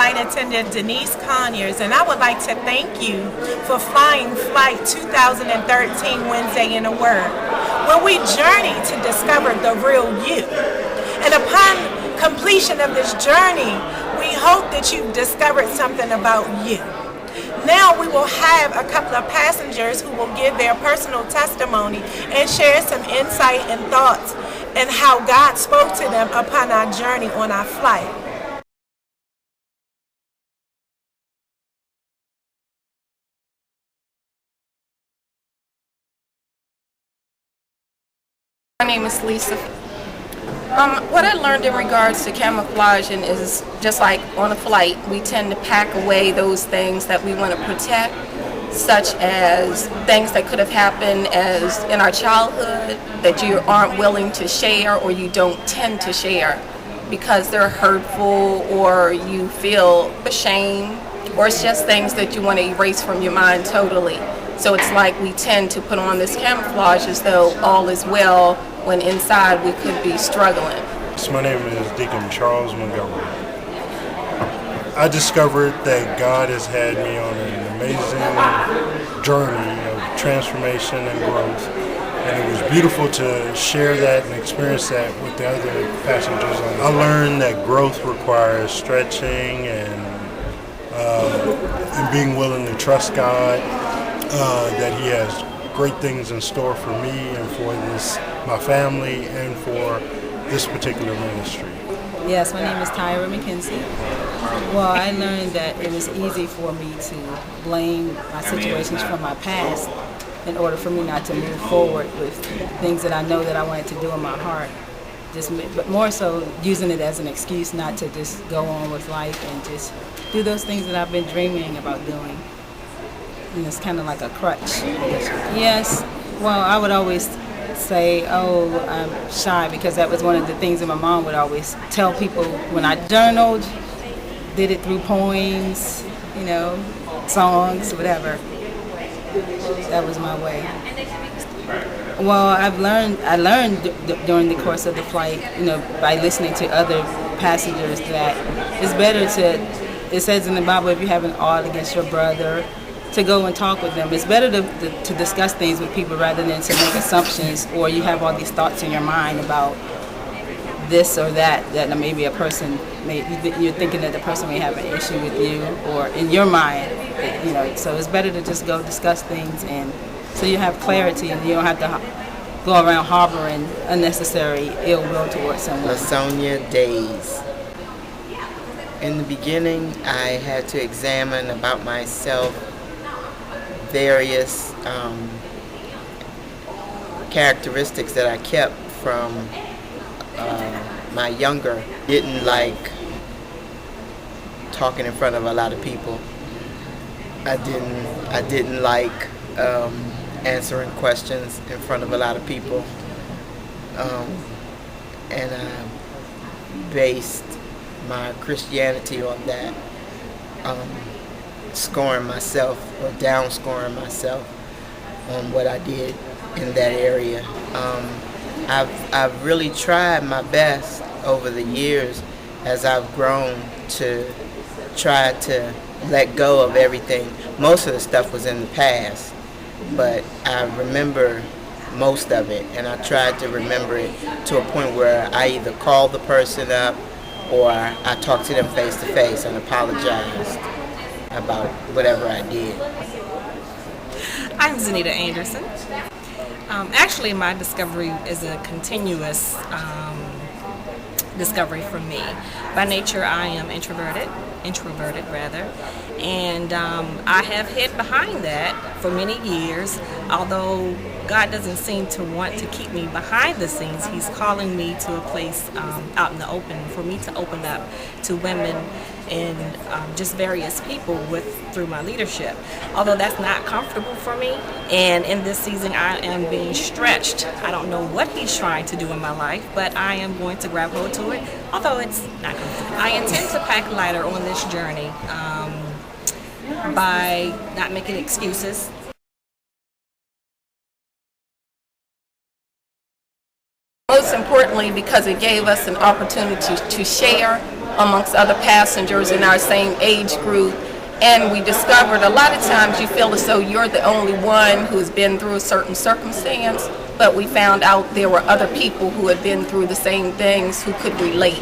Flight Attendant Denise Conyers, and I would like to thank you for flying Flight 2013 Wednesday in a Word, where we journey to discover the real you. And upon completion of this journey, we hope that you've discovered something about you. Now we will have a couple of passengers who will give their personal testimony and share some insight and thoughts and how God spoke to them upon our journey on our flight. My name is Lisa. What I learned in regards to camouflaging is just like on a flight, we tend to pack away those things that we want to protect, such as things that could have happened as in our childhood that you aren't willing to share or you don't tend to share because they're hurtful or you feel ashamed, or it's just things that you want to erase from your mind totally. So it's like we tend to put on this camouflage as though all is well when inside we could be struggling. So my name is Deacon Charles Montgomery. I discovered that God has had me on an amazing journey of transformation and growth, and it was beautiful to share that and experience that with the other passengers. I learned that growth requires stretching and being willing to trust God, that He has great things in store for me and for my family and for this particular ministry. Yes, my name is Tyra McKenzie. Well, I learned that it was easy for me to blame my situations from my past in order for me not to move forward with things that I know that I wanted to do in my heart. But more so using it as an excuse not to just go on with life and just do those things that I've been dreaming about doing. And it's kind of like a crutch. Yes, well, I would always say, oh, I'm shy, because that was one of the things that my mom would always tell people when I journaled, did it through poems, songs, whatever. That was my way. Well, I learned during the course of the flight, by listening to other passengers, that it's better it says in the Bible, if you have an ought against your brother, to go and talk with them. It's better to discuss things with people rather than to make assumptions, or you have all these thoughts in your mind about this or that maybe a person you're thinking that the person may have an issue with you, or in your mind, so it's better to just go discuss things, and so you have clarity and you don't have to go around harboring unnecessary ill will towards someone. LaSonia Days. In the beginning, I had to examine about myself various characteristics that I kept from my younger. Didn't like talking in front of a lot of people. I didn't like answering questions in front of a lot of people, and I based my Christianity on that. Scoring myself or downscoring myself on what I did in that area. I've really tried my best over the years as I've grown to try to let go of everything. Most of the stuff was in the past, but I remember most of it, and I tried to remember it to a point where I either called the person up or I talked to them face to face and apologized about whatever I did. I'm Zanita Anderson. Actually, my discovery is a continuous discovery for me. By nature, I am introverted rather, and I have hid behind that for many years. Although God doesn't seem to want to keep me behind the scenes, He's calling me to a place out in the open for me to open up to women and just various people through my leadership. Although that's not comfortable for me, and in this season I am being stretched. I don't know what He's trying to do in my life, but I am going to grab hold to it, although it's not comfortable. I intend to pack lighter on this journey by not making excuses. Most importantly, because it gave us an opportunity to share amongst other passengers in our same age group. And we discovered a lot of times you feel as though you're the only one who has been through a certain circumstance, but we found out there were other people who had been through the same things who could relate.